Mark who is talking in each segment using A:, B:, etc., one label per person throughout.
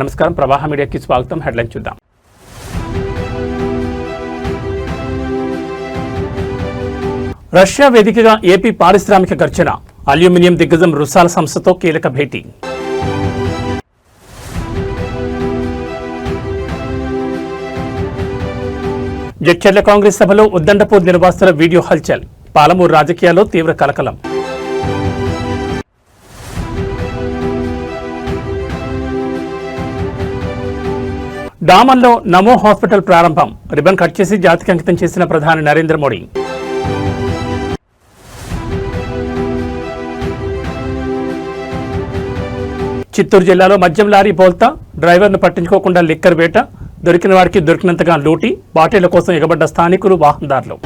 A: నమస్కారం ప్రవాహ మీడియాకి స్వాగతం. హెడ్లైన్ చూద్దాం. రష్యా వేదికగా ఏపీ పారిశ్రామిక ఘర్షణ, అల్యూమినియం దిగ్గజం రుసాల్ సంస్థతో కీలక భేటీ. జడ్చర్ల కాంగ్రెస్ సభలో ఉద్దండపూర్ నిర్వాసితుల వీడియో హల్చల్, పాలమూరు రాజకీయాల్లో తీవ్ర కలకలం. డామన్లో నమో హాస్పిటల్ ప్రారంభం, రిబన్ కట్ చేసి జాతికి అంకితం చేసిన ప్రధాని నరేంద్ర మోడీ. చిత్తూరు జిల్లాలో మద్యం లారీ బోల్తా, డ్రైవర్ను పట్టించుకోకుండా లిక్కర్ వేట, దొరికిన వారికి దొరికినంతగా లూటీ, బాటిళ్ల కోసం ఎగబడ్డ స్థానికులు, వాహనదారులు.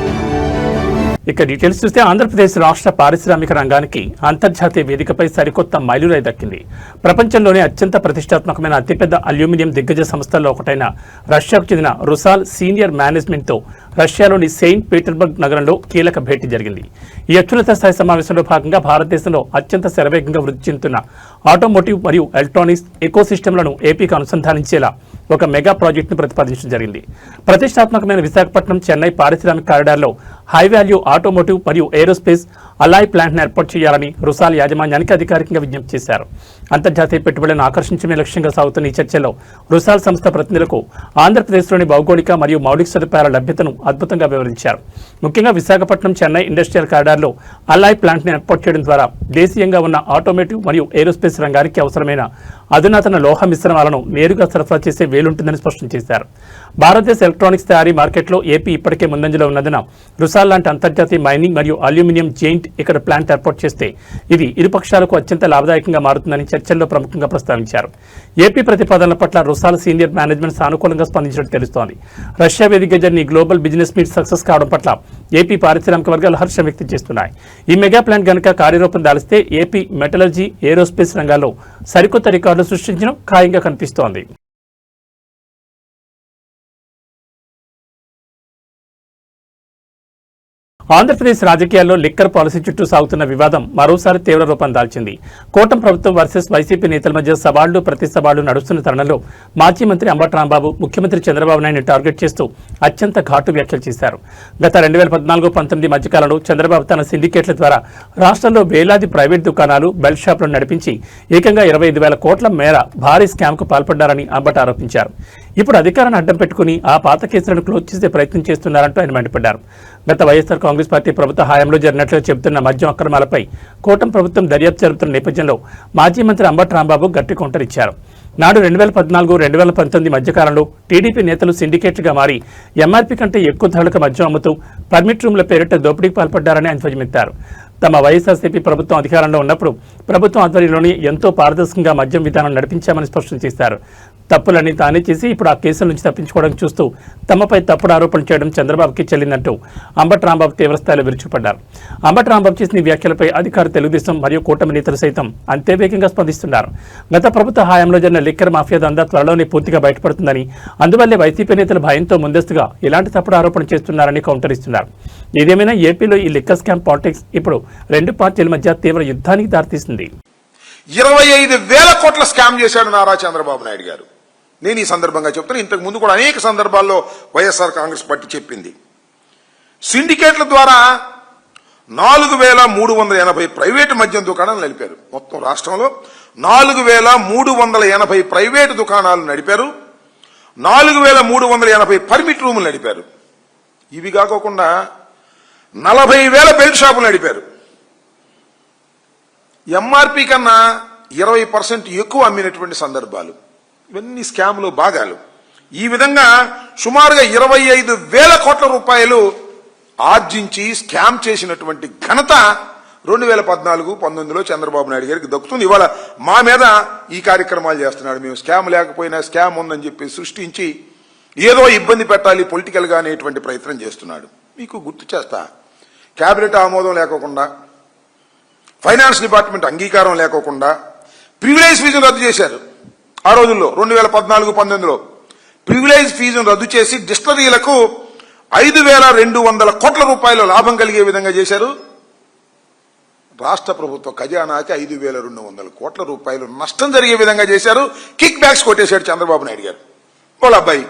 A: ఇక డీటెయిల్స్ చూస్తే ఆంధ్రప్రదేశ్ రాష్ట్ర పారిశ్రామిక రంగానికి అంతర్జాతీయ వేదికపై సరికొత్త మైలురాయి దక్కింది. ప్రపంచంలోనే అత్యంత ప్రతిష్టాత్మకమైన అతిపెద్ద అల్యూమినియం దిగ్గజ సంస్థల్లో ఒకటైన రష్యాకు చెందిన రుసాల్ సీనియర్ మేనేజ్మెంట్తో రష్యాలోని సెయింట్ పీటర్స్బర్గ్ నగరంలో కీలక భేటీ జరిగింది. ఈ అత్యున్నత స్థాయి సమావేశంలో భాగంగా భారతదేశంలో అత్యంత శరవేగంగా వృద్ధి చెందుతున్న ఆటోమోటివ్ మరియు ఎలక్ట్రానిక్స్ ఎకోసిస్టమ్లను ఏపీకి అనుసంధానించేలా ఒక మెగా ప్రాజెక్టును ప్రతిపాదించడం జరిగింది. ప్రతిష్టాత్మకమైన విశాఖపట్నం చెన్నై పారిశ్రామిక కారిడార్లో హై వాల్యూ ఆటోమోటివ్ మరియు ఏరోస్పేస్ అలాయ్ ప్లాంట్ను ఏర్పాటు చేయాలని రుసాల్ యాజమాన్యానికి అధికారికంగా విజ్ఞప్తి చేశారు. అంతర్జాతీయ పెట్టుబడులను ఆకర్షించడమే లక్ష్యంగా సాగుతున్న ఈ చర్చలో రుసాల్ సంస్థ ప్రతినిధులకు ఆంధ్రప్రదేశ్లోని భౌగోళిక మరియు మౌలిక సదుపాయాల లభ్యతను అద్భుతంగా వివరించారు. ముఖ్యంగా విశాఖపట్నం చెన్నై ఇండస్ట్రియల్ కారిడార్లో అలాయ్ ప్లాంట్ను ఏర్పాటు చేయడం ద్వారా దేశీయంగా ఉన్న ఆటోమోటివ్ మరియు ఏరోస్పేస్ రంగానికి అవసరమైన అధునాతన లోహ మిశ్రమాలను నేరుగా సరఫరా చేసే వేలుంటుందని స్పష్టం చేశారు. భారతదేశ ఎలక్ట్రానిక్స్ తయారీ మార్కెట్లో ఏపీ ఇప్పటికే ముందంజలో ఉన్నందున రుసాల్ లాంటి అంతర్జాతీయ మైనింగ్ మరియు అల్యూమినియం జెయింట్ ఇక్కడ ప్లాంట్ ఏర్పాటు చేస్తే ఇది ఇరు పక్షాలకు అత్యంత లాభదాయకంగా మారుతుందని చర్చల్లో ప్రముఖంగా ప్రస్తావించారు. ఏపీ ప్రతిపాదనల పట్ల రుసాల్ సీనియర్ మేనేజ్మెంట్ సానుకూలంగా స్పందించినట్టు తెలుస్తోంది. రష్యా వేదికగా జరిగిన ఈ గ్లోబల్ బిజినెస్ మీట్ సక్సెస్ కావడం పట్ల ఏపీ పారిశ్రామిక వర్గాలు హర్షం వ్యక్తం చేస్తున్నాయి. ఈ మెగా ప్లాంట్ గనుక కార్యరూపం దాలిస్తే ఏపీ మెటలర్జీ, ఏరోస్పేస్ రంగాల్లో సరికొత్త రికార్డులు సృష్టించడం ఖాయంగా కనిపిస్తోంది. ఆంధ్రప్రదేశ్ రాజకీయాల్లో లిక్కర్ పాలసీ చుట్టూ సాగుతున్న వివాదం మరోసారి తీవ్ర రూపం దాల్చింది. కూటమి ప్రభుత్వం వర్సెస్ వైసీపీ నేతల మధ్య సవాళ్లు ప్రతి సవాళ్లు నడుస్తున్న తరుణంలో మాజీ మంత్రి అంబటి రాంబాబు ముఖ్యమంత్రి చంద్రబాబు నాయుడిని టార్గెట్ చేస్తూ అత్యంత ఘాటు వ్యాఖ్యలు చేశారు. గత 2014-19 మధ్యకాలంలో చంద్రబాబు తన సిండికేట్ల ద్వారా రాష్ట్రంలో వేలాది ప్రైవేట్ దుకాణాలు, బెల్ట్ షాపులను నడిపించి ఏకంగా 25,000 కోట్ల మేర భారీ స్కామ్కు పాల్పడ్డారని అంబటి ఆరోపించారు. ఇప్పుడు అధికారాన్ని అడ్డం పెట్టుకుని ఆ పాత కేసులను క్లోజ్ చేసే ప్రయత్నం చేస్తున్నారంటూ ఆయన మండిపడ్డారు. గత వైఎస్ఆర్ కాంగ్రెస్ పార్టీ ప్రభుత్వ హయాంలో జరిగినట్లు చెబుతున్న మద్యం అక్రమాలపై కూటమి ప్రభుత్వం దర్యాప్తు జరుపుతున్న నేపథ్యంలో మాజీ మంత్రి అంబటి రాంబాబు గట్టి కౌంటర్ ఇచ్చారు. నాడు 2014-2019 మధ్యకాలంలో టీడీపీ నేతలు సిండికేట్లుగా మారి ఎంఆర్పీ కంటే ఎక్కువ ధరలకు మద్యం అమ్ముతూ పర్మిట్ రూమ్ల పేరిట దోపిడీకి పాల్పడ్డారని ఆయన ధ్వజమెత్తారు. తమ వైఎస్ఆర్సీపీ ప్రభుత్వం అధికారంలో ఉన్నప్పుడు ప్రభుత్వం ఆధ్వర్యంలోని ఎంతో పారదర్శకంగా మద్యం విధానం నడిపించామని స్పష్టం చేశారు. తప్పులన్నీ తానే చేసి ఇప్పుడు ఆ కేసుల నుంచి తప్పించుకోవడం చూస్తూ తమపై తప్పుడు ఆరోపణలు చేయడం చంద్రబాబుకి చెల్లిందంటూ అంబటి రాంబాబు తీవ్రస్థాయిలో విరుచుకుపడ్డారు. అంబటి రాంబాబు చేసిన వ్యాఖ్యలపై అధికార తెలుగుదేశం మరియు కూటమి నేతలు సైతం అంతే వేగంగా స్పందిస్తున్నారు. గత ప్రభుత్వ హయాంలో జరిగిన లిక్కర్ మాఫియా దందా త్వరలోనే పూర్తిగా బయటపడుతుందని, అందువల్లే వైసీపీ నేతలు భయంతో ముందస్తుగా ఇలాంటి తప్పుడు ఆరోపణలు చేస్తున్నారని కౌంటర్ ఇస్తున్నారు. ఏదేమైనా ఏపీలో ఈ లిక్కర్ స్కామ్ పాలిటిక్స్ ఇప్పుడు రెండు పార్టీల మధ్య తీవ్ర యుద్ధానికి దారితీసింది.
B: 25,000 కోట్ల స్కామ్ చేశాడు నారా చంద్రబాబు నాయుడు గారు. నేను ఈ సందర్భంగా చెప్తాను, ఇంతకు ముందు కూడా అనేక సందర్భాల్లో వైఎస్ఆర్ కాంగ్రెస్ పార్టీ చెప్పింది. సిండికేట్ల ద్వారా 4,380 ప్రైవేటు మద్యం దుకాణాలు నడిపారు. మొత్తం రాష్ట్రంలో 4,380 ప్రైవేటు దుకాణాలు నడిపారు. 4,380 పర్మిట్ రూములు నడిపారు. ఇవి కాకుండా 40,000 బెల్ట్ షాపులు నడిపారు. ఎంఆర్పీ కన్నా 20% ఎక్కువ అమ్మినటువంటి సందర్భాలు. ఇవన్నీ స్కామ్లు, భాగాలు. ఈ విధంగా సుమారుగా 25,000 కోట్ల రూపాయలు ఆర్జించి స్కామ్ చేసినటువంటి ఘనత 2014-19లో చంద్రబాబు నాయుడు గారికి దక్కుతుంది. ఇవాళ మా మీద ఈ కార్యక్రమాలు చేస్తున్నాడు. మేము స్కామ్ లేకపోయినా స్కామ్ ఉందని చెప్పి సృష్టించి ఏదో ఇబ్బంది పెట్టాలి పొలిటికల్ గా అనేటువంటి ప్రయత్నం చేస్తున్నాడు. మీకు గుర్తు చేస్తా, కేబినెట్ ఆమోదం లేకోకుండా, ఫైనాన్స్ డిపార్ట్మెంట్ అంగీకారం లేకోకుండా ప్రివిలేజ్ ఫీజును రద్దు చేశారు. ఆ రోజుల్లో 2014-19లో ప్రివిలేజ్ ఫీజును రద్దు చేసి డిస్టిలరీలకు 5,200 కోట్ల రూపాయల లాభం కలిగే విధంగా చేశారు. రాష్ట్ర ప్రభుత్వ ఖజానాకి 5,200 కోట్ల రూపాయలు నష్టం జరిగే విధంగా చేశారు. కిక్ బ్యాక్స్ కొట్టేశాడు చంద్రబాబు నాయుడు గారు. వాళ్ళ అబ్బాయి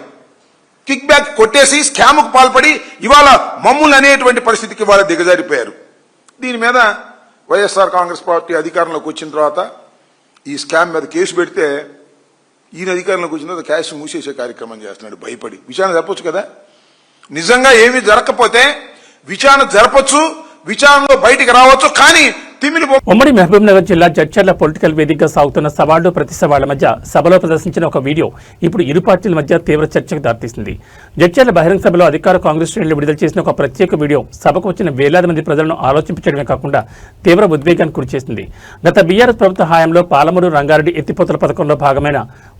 B: కిక్ బ్యాక్ కొట్టేసి స్కామ్కు పాల్పడి ఇవాళ మమ్ములు అనేటువంటి పరిస్థితికి ఇవాళ దిగజారిపోయారు. దీని మీద వైఎస్ఆర్ కాంగ్రెస్ పార్టీ అధికారంలోకి వచ్చిన తర్వాత ఈ స్కామ్ మీద కేసు పెడితే ఈయన అధికారంలోకి వచ్చిన తర్వాత క్యాష్ మూసేసే కార్యక్రమం చేస్తున్నాడు భయపడి. విచారణ జరపచ్చు కదా, నిజంగా ఏమీ జరగకపోతే విచారణ జరపచ్చు, విచారణలో బయటికి రావచ్చు. కానీ
A: ఉమ్మడి మహబూబ్ నగర్ జిల్లా జడ్చర్ల పొలిటికల్ వేదికగా సాగుతున్న సవాళ్లు ప్రతి సవాళ్ల మధ్య సభలో ప్రదర్శించిన ఒక వీడియో ఇప్పుడు ఇరు పార్టీల మధ్య తీవ్ర చర్చకు దారితీసింది. జడ్చర్ల బహిరంగ సభలో అధికార కాంగ్రెస్ శ్రేణులు విడుదల చేసిన ఒక ప్రత్యేక వీడియో సభకు వచ్చిన వేలాది మంది ప్రజలను ఆలోచించడమే కాకుండా తీవ్ర ఉద్వేగానికి గురిచేసింది. గత బీఆర్ఎస్ ప్రభుత్వ హయాంలో పాలమూరు రంగారెడ్డి ఎత్తిపోతల పథకంలో భాగమైన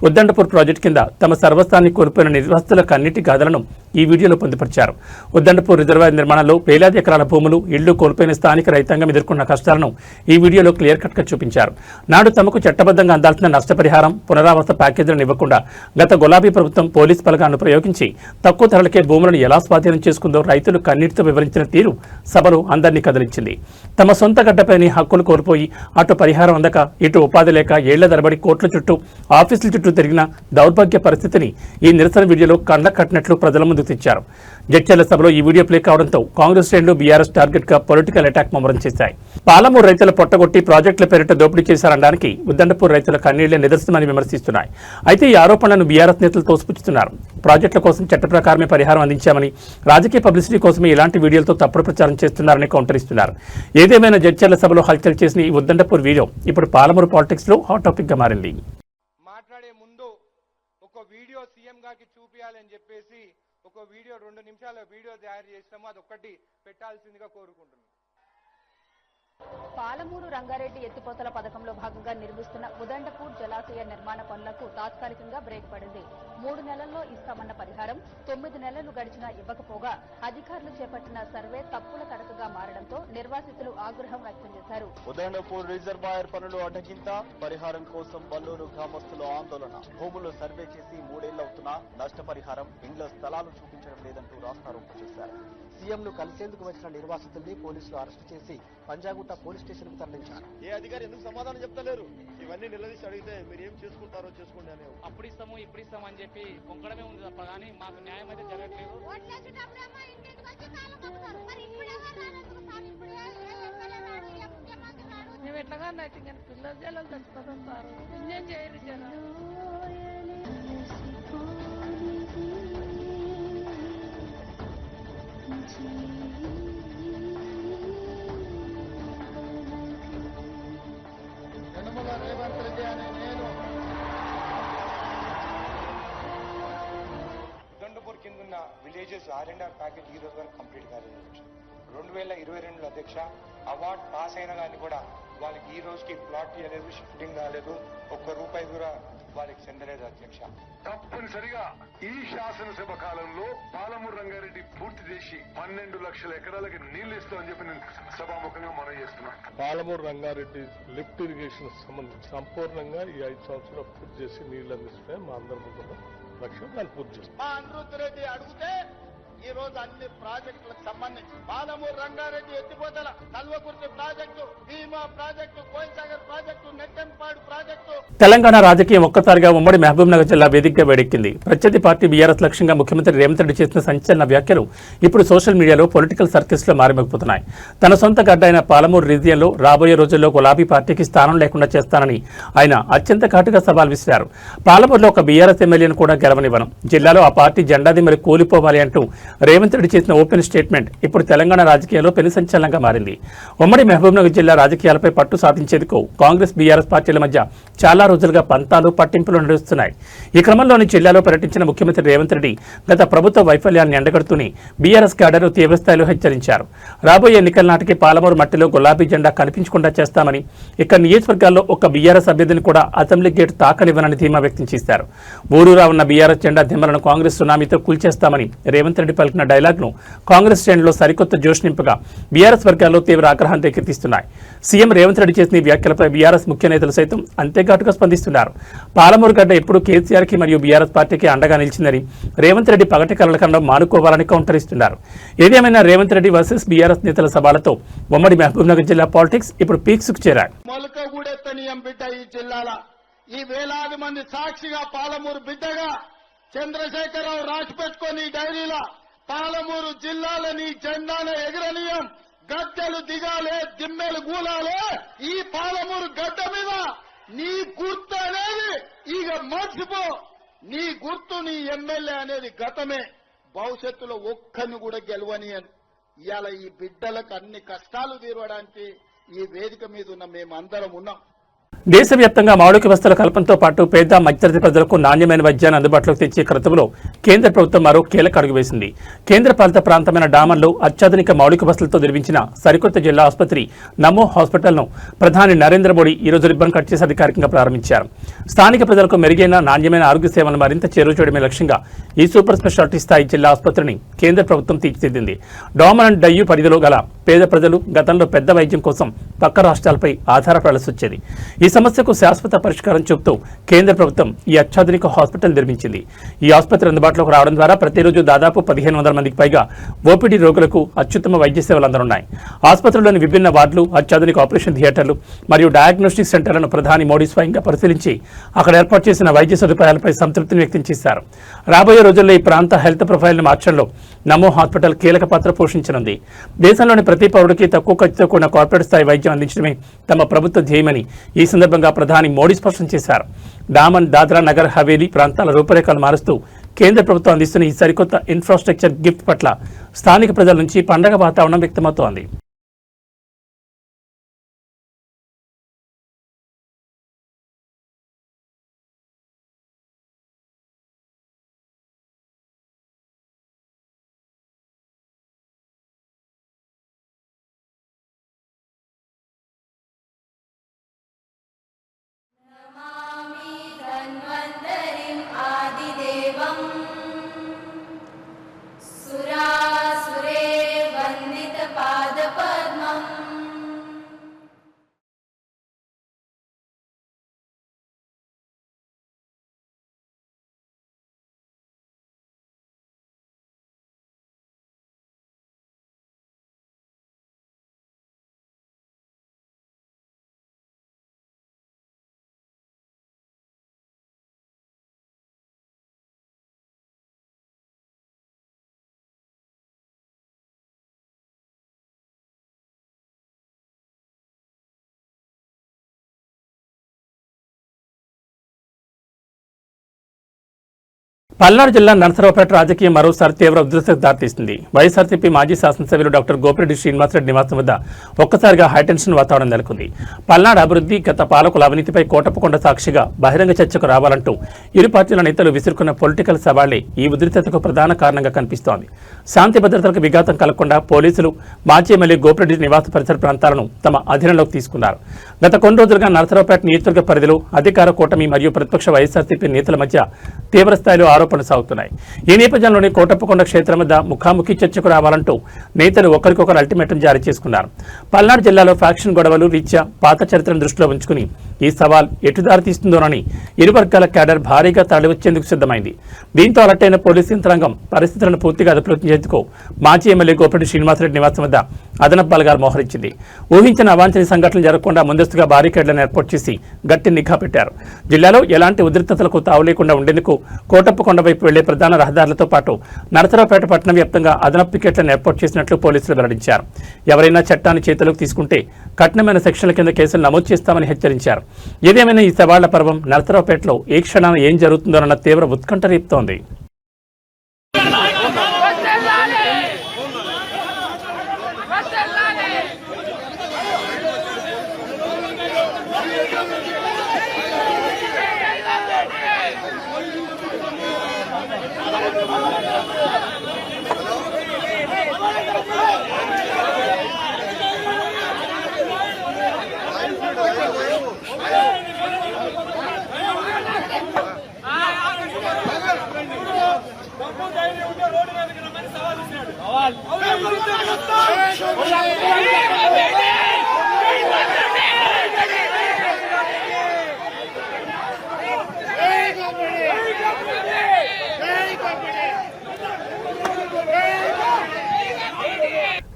A: ఉద్దండపూర్ ప్రాజెక్టు కింద తమ సర్వస్వాన్ని కోల్పోయిన నిర్వాసితుల కన్నీటి గాథలను ఈ వీడియోలో పొందుపరిచారు. ఉద్దండపూర్ రిజర్వాయర్ నిర్మాణంలో వేలాది ఎకరాల భూములు, ఇళ్లు కోల్పోయిన స్థానిక రైతాంగం ఎదుర్కొన్న కష్టాలను ఈ వీడియోలో క్లియర్ కట్ గా చూపించారు. నాడు తమకు చట్టబద్ధంగా అందాల్సిన నష్టపరిహారం, పునరావాస ప్యాకేజీలను ఇవ్వకుండా గత గులాబీ ప్రభుత్వం పోలీస్ బలగాలను ప్రయోగించి తక్కువ ధరలకే భూములను ఎలా స్వాధీనం చేసుకుందో రైతులు కన్నీటితో వివరించిన తీరు సభలో అందరినీ కదిలించింది. తమ సొంత గడ్డపైని హక్కులు కోల్పోయి అటు పరిహారం అందక ఇటు ఉపాధి లేక ఏళ్ల తరబడి కోట్ల చుట్టూ ఆఫీసుల చుట్టూ తిరిగిన దౌర్భాగ్య పరిస్థితిని ఈ నిరసన వీడియోలో కండ కట్టినట్లు ప్రజల ముందుకు తెచ్చారు. జడ్చర్ల సభలో ఈ వీడియో ప్లే కావడంతో కాంగ్రెస్ శ్రేణులు బీఆర్ఎస్ టార్గెట్ గా పొలిటికల్ అటాక్ ముమ్మరం చేశాయి. పాలమూరు రైతుల పొట్టగొట్టి ప్రాజెక్టుల పేరిట దోపిడీ చేశారనడానికి ఉద్దండపూర్ రైతుల కన్నీళ్లే నిదర్శనమని విమర్శిస్తున్నాయి. అయితే ఈ ఆరోపణలను బీఆర్ఎస్ నేతలు తోసిపుచ్చుతున్నారు. ప్రాజెక్టుల కోసం చట్ట ప్రకారమే పరిహారం అందించామని, రాజకీయ పబ్లిసిటీ కోసమే ఇలాంటి వీడియోలతో తప్పుడు ప్రచారం చేస్తున్నారని కౌంటర్ ఇస్తున్నారు. ఏదేమైనా జడ్చర్ల సభలో హల్చల్ చేసిన ఈ ఉద్దండపూర్ వీడియో ఇప్పుడు పాలమూరు పాలిటిక్స్ లో హాట్ టాపిక్ గా మారింది.
C: మాట్లాడే ముందు ఒక వీడియో సీఎం గారికి చూపించాలని చెప్పేసి ఒక వీడియో 2 నిమిషాల వీడియో తయారు చేస్తాము, అదొక్కటి పెట్టాల్సిందిగా కోరుకుంటున్నాం.
D: పాలమూరు రంగారెడ్డి ఎత్తిపోతల పథకంలో భాగంగా నిర్మిస్తున్న ఉదండపూర్ జలాశయ నిర్మాణ పనులకు తాత్కాలికంగా బ్రేక్ పడింది. 3 నెలల్లో ఇస్తామన్న పరిహారం 9 నెలలు గడిచినా ఇవ్వకపోగా అధికారులు చేపట్టిన సర్వే తప్పుల తడకగా మారడంతో నిర్వాసితులు ఆగ్రహం వ్యక్తం చేశారు.
E: ఉదండపూర్ రిజర్వాయర్ పనులు అడ్డగింత, పరిహారం కోసం వల్లూరు గ్రామస్తులు ఆందోళన. భూములు సర్వే చేసి 3 ఏళ్లవుతున్నా నష్టపరిహారం, ఇండ్ల స్థలాలు చూపించడం లేదంటూ రాస్తారోకో చేశారు.
F: సీఎంను కలిసేందుకు వచ్చిన నిర్వాసితుల్ని పోలీసులు అరెస్టు చేసి పంజాగుట్ట పోలీస్ స్టేషన్ కు తరలించారు.
E: ఏ అధికారి ఎందుకు సమాధానం చెప్తలేరు? ఇవన్నీ నిలదీసి అడిగితే మీరు ఏం చేసుకుంటారో చేసుకోండి అని.
G: అప్పుడు ఇస్తాము ఇప్పుడు ఇస్తాము అని చెప్పి పొంగడమే ఉంది తప్ప కానీ మాకు న్యాయం అయితే జరగట్లేదు.
H: మేము ఎట్లాగా పిల్లలు జల్లు తెచ్చుకోవడం సార్ ఇంజన్ చేయరు జనం.
C: ఉదండపూర్ కింద ఉన్న విలేజెస్ R&R ప్యాకేజ్ ఈ రోజు వరకు కంప్లీట్ కాలేదు. 2022లో అధ్యక్ష అవార్డ్ పాస్ అయినా కానీ కూడా వాళ్ళకి ఈ రోజుకి ప్లాట్ ఇవ్వలేదు, షిఫ్టింగ్ కాలేదు, ₹1 కూడా వాళ్ళకి చెందలేదు అధ్యక్ష.
I: తప్పనిసరిగా ఈ శాసనసభ కాలంలో పాలమూరు రంగారెడ్డి పూర్తి చేసి 12 లక్షల ఎకరాలకి నీళ్లు ఇస్తామని చెప్పి నేను సభాముఖంగా మనం చేస్తున్నాం.
J: పాలమూరు రంగారెడ్డి లిఫ్ట్ ఇరిగేషన్ సంబంధించి సంపూర్ణంగా ఈ 5 సంవత్సరాలు పూర్తి చేసి నీళ్లు అందిస్తున్నాయి. మా అందరి ముందు లక్ష్యం దాన్ని పూర్తి చేస్తాం.
E: మా అనిరుద్ధ్ రెడ్డి అడిగితే ఈ రోజు అన్ని ప్రాజెక్టులకు సంబంధించి పాలమూరు రంగారెడ్డి ఎత్తిపోతల, Kalwakurthy project, Bhima project, Koilsagar project, Nettempadu project.
A: Telangana రాజకీయం ఒక్కసారిగా ఉమ్మడి మహబూబ్ నగర్ జిల్లా వేదికగా వేడెక్కింది. ప్రత్యర్థి పార్టీ బీఆర్ఎస్ లక్ష్యంగా ముఖ్యమంత్రి రేవంత్ రెడ్డి చేసిన సంచలన వ్యాఖ్యలు ఇప్పుడు సోషల్ మీడియాలో పొలిటికల్ సర్కిల్స్ లో మారిమోగిపోతున్నాయి. తన సొంత గడ్డ అయిన పాలమూరు రీజియన్లో రాబోయే రోజుల్లో గులాబీ పార్టీకి స్థానం లేకుండా చేస్తానని ఆయన అత్యంత ఘాటుగా సవాల్ విసిరారు. పాలమూరులో ఒక బీఆర్ఎస్ ఎమ్మెల్యేను కూడా గెలవనివ్వను, జిల్లాలో ఆ పార్టీ జెండాది మరి కూలిపోవాలి అంటూ రేవంత్ రెడ్డి చేసిన ఓపెన్ స్టేట్మెంట్ ఇప్పుడు తెలంగాణ రాజకీయాల్లో పెను సంచలనంగా మారింది. ఉమ్మడి మహబూబ్నగర్ జిల్లా రాజకీయాలపై పట్టు సాధించేందుకు కాంగ్రెస్ బీఆర్ఎస్ పార్టీల మధ్య చాలా రోజులుగా పంతాలు పట్టింపులు నడుస్తున్నాయి. ఈ క్రమంలోని జిల్లాలో పర్యటించిన ముఖ్యమంత్రి రేవంత్ రెడ్డి గత ప్రభుత్వ వైఫల్యాన్ని ఎండగడుతూనే బీఆర్ఎస్ క్యాడర్ను తీవ్రస్థాయిలో హెచ్చరించారు. రాబోయే ఎన్నికల నాటికి పాలమూరు మట్టిలో గులాబీ జెండా కనిపించకుండా చేస్తామని, ఇక్కడ నియోజకవర్గాల్లో ఒక్క బీఆర్ఎస్ అభ్యర్థిని కూడా అసెంబ్లీ గేట్ తాకనివ్వనని ధీమా వ్యక్తం చేశారు. ఊరూరా ఉన్న బీఆర్ఎస్ జెండా దిమ్మలను కాంగ్రెస్ సునామీతో కూల్చేస్తామని రేవంత్ రెడ్డి పలికిన డైలాగ్ను కాంగ్రెస్ శ్రేణుల్లో సరికొత్త జోష్ నింపగా బీఆర్ఎస్ వర్గాల్లో తీవ్ర ఆగ్రహాన్ని రేకెత్తిస్తున్నాయి. సీఎం రేవంత్ రెడ్డి చేసిన వ్యాఖ్యలపై బీఆర్ఎస్ ముఖ్య నేతలు సైతం అంతేఘాటుగా స్పందిస్తున్నారు. పాలమూరు గడ్డ ఎప్పుడు కేసీఆర్కి మరియు బీఆర్ఎస్ పార్టీకి అండగా నిలిచిందని రేవంత్ రెడ్డి పగటి కలల కన్నా మానుకోవాలని కౌంటర్ ఇస్తున్నారు. ఏదేమైనా రేవంత్ రెడ్డి వర్సెస్ బీఆర్ఎస్ నేతల సభలతో ఉమ్మడి మహబూబ్నగర్ జిల్లా పాలిటిక్స్ ఇప్పుడు పీక్స్ కు చేరాయి.
E: ఈ వేలాది మంది సాక్షిగా పాలమూరు బిడ్డగా చంద్రశేఖరరావు రాసి పెట్టుకొని డైరీలా పాలమూరు జిల్లాలని జెండాను ఎగరనీయం, గద్దెలు దిగాలే, దిమ్మెలు గూలాలే. ఈ పాలమూరు గడ్డ మీద నీ గుర్తు అనేది ఇక మర్చిపో. నీ గుర్తు నీ ఎమ్మెల్యే అనేది గతమే. భవిష్యత్తులో ఒక్కరిని కూడా గెలవని అని ఇవాళ ఈ బిడ్డలకు అన్ని కష్టాలు తీరవడానికి ఈ వేదిక మీద ఉన్న మేమందరం ఉన్నాం.
A: దేశవ్యాప్తంగా మౌలిక వసతుల కల్పనతో పాటు పేద మధ్యతరగతి ప్రజలకు నాణ్యమైన వైద్యాన్ని అందుబాటులోకి తెచ్చే క్రతువులో కేంద్ర ప్రభుత్వం మరో కీలక అడుగు వేసింది. కేంద్ర పాలిత ప్రాంతమైన డామన్లో అత్యాధునిక మౌలిక వసతులతో నిర్మించిన సరికొత్త జిల్లా ఆసుపత్రి నమో హాస్పిటల్ను ప్రధాని నరేంద్ర మోడీ ఈ రోజు రిబ్బన్ కట్ చేసి అధికారికంగా ప్రారంభించారు. స్థానిక ప్రజలకు మెరుగైన నాణ్యమైన ఆరోగ్య సేవలను మరింత చేరువ చేయడమే లక్ష్యంగా ఈ సూపర్ స్పెషాలిటీ స్థాయి జిల్లా ఆసుపత్రిని కేంద్ర ప్రభుత్వం తీర్చిదిద్దింది. డామన్ అండ్ డయ్యూ పరిధిలో గల పేద ప్రజలు గతంలో పెద్ద వైద్యం కోసం పక్క రాష్ట్రాలపై ఆధారపడాల్సి వచ్చేది. ఈ సమస్యకు శాశ్వత పరిష్కారం చూపుతూ కేంద్ర ప్రభుత్వం ఈ అత్యాధునిక హాస్పిటల్ నిర్మించింది. ఈ ఆసుపత్రి అందుబాటులోకి రావడం ద్వారా ప్రతిరోజు దాదాపు 1500 మందికి పైగా ఓపీడీ రోగులకు అత్యుత్తమ వైద్య సేవలు అందనున్నాయి. ఆసుపత్రిలోని విభిన్న వార్డులు, అత్యాధునిక ఆపరేషన్ థియేటర్లు మరియు డయాగ్నోస్టిక్ సెంటర్లను ప్రధాని మోడీ స్వయంగా పరిశీలించి అక్కడ ఏర్పాటు చేసిన వైద్య సదుపాయాలపై సంతృప్తిని వ్యక్తం చేశారు. రాబోయే రోజుల్లో ఈ ప్రాంత హెల్త్ ప్రొఫైల్ను మార్చడంలో నమో హాస్పిటల్ కీలక పాత్ర పోషించనుంది. దేశంలోని ప్రతి పౌరుడికి తక్కువ ఖర్చుతో కూడిన కార్పొరేట్ స్థాయి వైద్యం అందించడమే తమ ప్రభుత్వ ధ్యేయమని ఈ సందర్భంగా ప్రధాని మోడీ స్పష్టం చేశారు. డామన్, దాద్రా నగర్ హవేలీ ప్రాంతాల రూపురేఖలు మారుస్తూ కేంద్ర ప్రభుత్వం అందిస్తున్న ఈ సరికొత్త ఇన్ఫ్రాస్ట్రక్చర్ గిఫ్ట్ పట్ల స్థానిక ప్రజల నుంచి పండగ వాతావరణం వ్యక్తమవుతోంది. పల్నాడు జిల్లా నరసరావుపేట రాజకీయం మరోసారి తీవ్ర ఉద్రిక్తతకు దారితీస్తుంది. వైఎస్ఆర్సీపీ మాజీ శాసనసభ్యులు డాక్టర్ గోపిరెడ్డి శ్రీనివాసరెడ్డి నివాసం వద్ద ఒక్కసారిగా హైటెన్షన్ వాతావరణం నెలకొంది. పల్నాడు అభివృద్ధి, గత పాలకుల అవినీతిపై కోటప్పకొండ సాక్షిగా బహిరంగ చర్చకు రావాలంటూ ఇరు పార్టీల నేతలు విసురుకున్న పొలిటికల్ సవాళ్లే ఈ ఉద్రిక్తతకు ప్రధాన కారణంగా కనిపిస్తోంది. శాంతి భద్రతలకు విఘాతం కలగకుండా పోలీసులు మాజీ ఎమ్మెల్యే గోపిరెడ్డి నివాస పరిసర ప్రాంతాలను తమ అధీనంలోకి తీసుకున్నారు. గత కొన్ని రోజులుగా నరసరావుపేట నియోజకవర్గ పరిధిలో అధికార కూటమి మరియు ప్రతిపక్ష వైఎస్ఆర్సీపీ నేతల మధ్య తీవ్రస్థాయిలో ఆరోపణలు సాగుతున్నాయి. ఈ నేపథ్యంలోనే కోటప్పకొండ క్షేత్రం వద్ద ముఖాముఖి చర్చకు రావాలంటూ నేతలు ఒకరికొకరు అల్టిమేటం జారీ చేసుకున్నారు. పల్నాడు జిల్లాలో ఫ్యాక్షన్ గొడవలు రీత్యా పాత చరిత్రను దృష్టిలో ఉంచుకుని ఈ సవాల్ ఎటుదారి తీస్తుందోనని ఇరు వర్గాల క్యాడర్ భారీగా తరలివచ్చేందుకు సిద్ధమైంది. దీంతో అలర్టైన పోలీసు యంత్రాంగం పరిస్థితులను పూర్తిగా అదుపులోకి తెచ్చేందుకు మాజీ ఎమ్మెల్యే గోపిరెడ్డి శ్రీనివాసరెడ్డి నివాసం వద్ద అదనపు బలగాలు మోహరించింది. ఊహించిన అవాంఛనీయ సంఘటనలు జరగకుండా ముందస్తుగా బారికేడ్లను ఏర్పాటు చేసి గట్టి నిఘా పెట్టారు. జిల్లాలో ఎలాంటి ఉద్రిక్తతలకు తావు లేకుండా ఉండేందుకు కోటప్పకొండ వైపు వెళ్లే ప్రధాన రహదారులతో పాటు నరసరావుపేట పట్టణం వ్యాప్తంగా అదనపు పికెట్లను ఏర్పాటు చేసినట్లు పోలీసులు వెల్లడించారు. ఎవరైనా చట్టాన్ని చేతిలోకి తీసుకుంటే కఠినమైన సెక్షన్ల కింద కేసులు నమోదు చేస్తామని హెచ్చరించారు. ఏదేమైనా ఈ సవాళ్ల పర్వం నరసరావుపేటలో ఏ క్షణాన ఏం జరుగుతుందోనన్న తీవ్ర ఉత్కంఠ రేపుతోంది.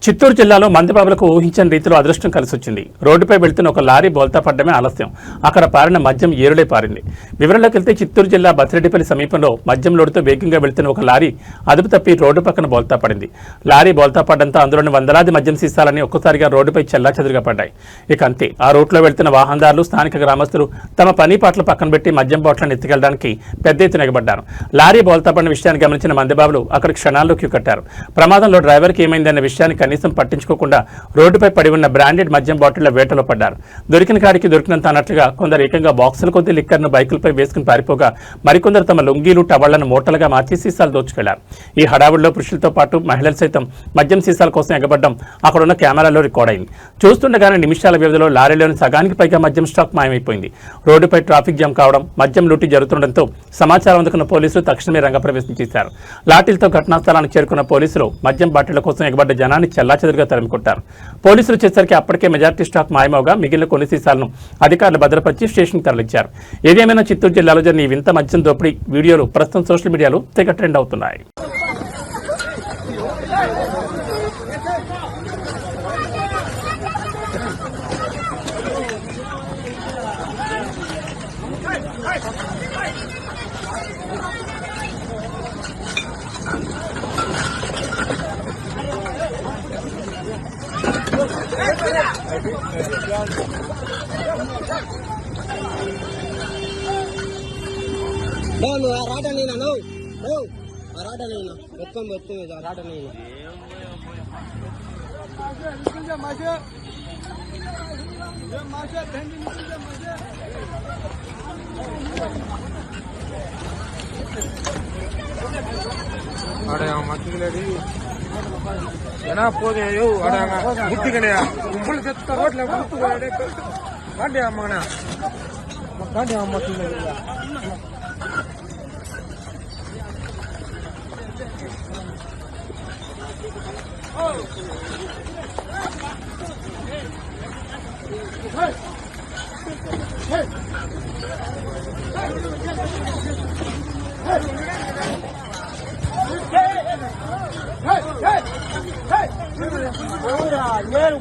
A: చిత్తూరు జిల్లాలో మందిబాబులకు ఊహించని రీతిలో అదృష్టం కలిసొచ్చింది. రోడ్డుపై వెళ్తున్న ఒక లారీ బోల్తా పడ్డమే ఆలస్యం. అక్కడ పారిన మద్యం ఏరులే పారింది. వివరాల్లోకి వెళ్తే చిత్తూరు జిల్లా బతిరెడ్డిపల్లి సమీపంలో మద్యం లోడుతో వేగంగా వెళ్తున్న ఒక లారీ అదుపు తప్పి రోడ్డు పక్కన బోల్తా పడింది. లారీ బోల్తా పడ్డంతో అందులోని వందలాది మద్యం సీసాలని ఒక్కసారిగా రోడ్డుపై చెల్లాచెదురుగా పడ్డాయి. ఇక అంతే, ఆ రూట్లో వెళ్తున్న వాహనదారులు, స్థానిక గ్రామస్తులు తమ పని పాటలు పక్కన పెట్టి మద్యం బాట్లను ఎత్తుకెళ్లడానికి పెద్ద ఎత్తున ఎగబడ్డారు. లారీ బోల్తా పడిన విషయాన్ని గమనించిన మందిబాబులు అక్కడ క్షణాల్లో క్యూ కట్టారు. ప్రమాదంలో డ్రైవర్కి ఏమైందన్న విషయాన్ని కనీసం పట్టించుకోకుండా రోడ్డుపై పడి ఉన్న బ్రాండెడ్ మద్యం బాటిళ్ల వేటలో పడ్డారు. దొరికిన కాడికి దొరికినంత అన్నట్లుగా కొందరు ఏకంగా బాక్సుల కొద్ది లిక్కర్ను బైకులపై వేసుకుని పారిపోగా మరికొందరు తమ లొంగీలు, టవళ్లను మూటలుగా మార్చి సీసాలు దోచుకెళ్లారు. ఈ హడావుడిలో పురుషులతో పాటు మహిళలు సైతం మద్యం సీసాల కోసం ఎగబడ్డం అక్కడున్న కెమెరాలో రికార్డ్ అయింది. చూస్తుండగానే నిమిషాల వ్యవధిలో లారీలోని సగానికి పైగా మద్యం స్టాక్ మాయమైపోయింది. రోడ్డుపై ట్రాఫిక్ జామ్ కావడం, మద్యం లూటీ జరుగుతుండటంతో సమాచారం అందుకున్న పోలీసులు తక్షణమే రంగప్రవేశం చేశారు. లాఠీలతో ఘటనా స్థలానికి చేరుకున్న పోలీసులు మద్యం బాటిళ్ల కోసం ఎగబడ్డ జనాన్ని చెల్లాచెదురుగా తరిమికొట్టారు. పోలీసులు వచ్చేసరికి అప్పటికే మెజార్టీ స్టాక్ మాయమవగా మిగిలిన కొన్ని సీసాలను అధికారులు భద్రపరిచి స్టేషన్కి తరలించారు. ఏదేమైనా చిత్తూరు జిల్లాలో జరిగిన ఈ వింత మద్యం దోపిడీ వీడియోలు ప్రస్తుతం సోషల్ మీడియాలో తెగ ట్రెండ్ అవుతున్నాయి.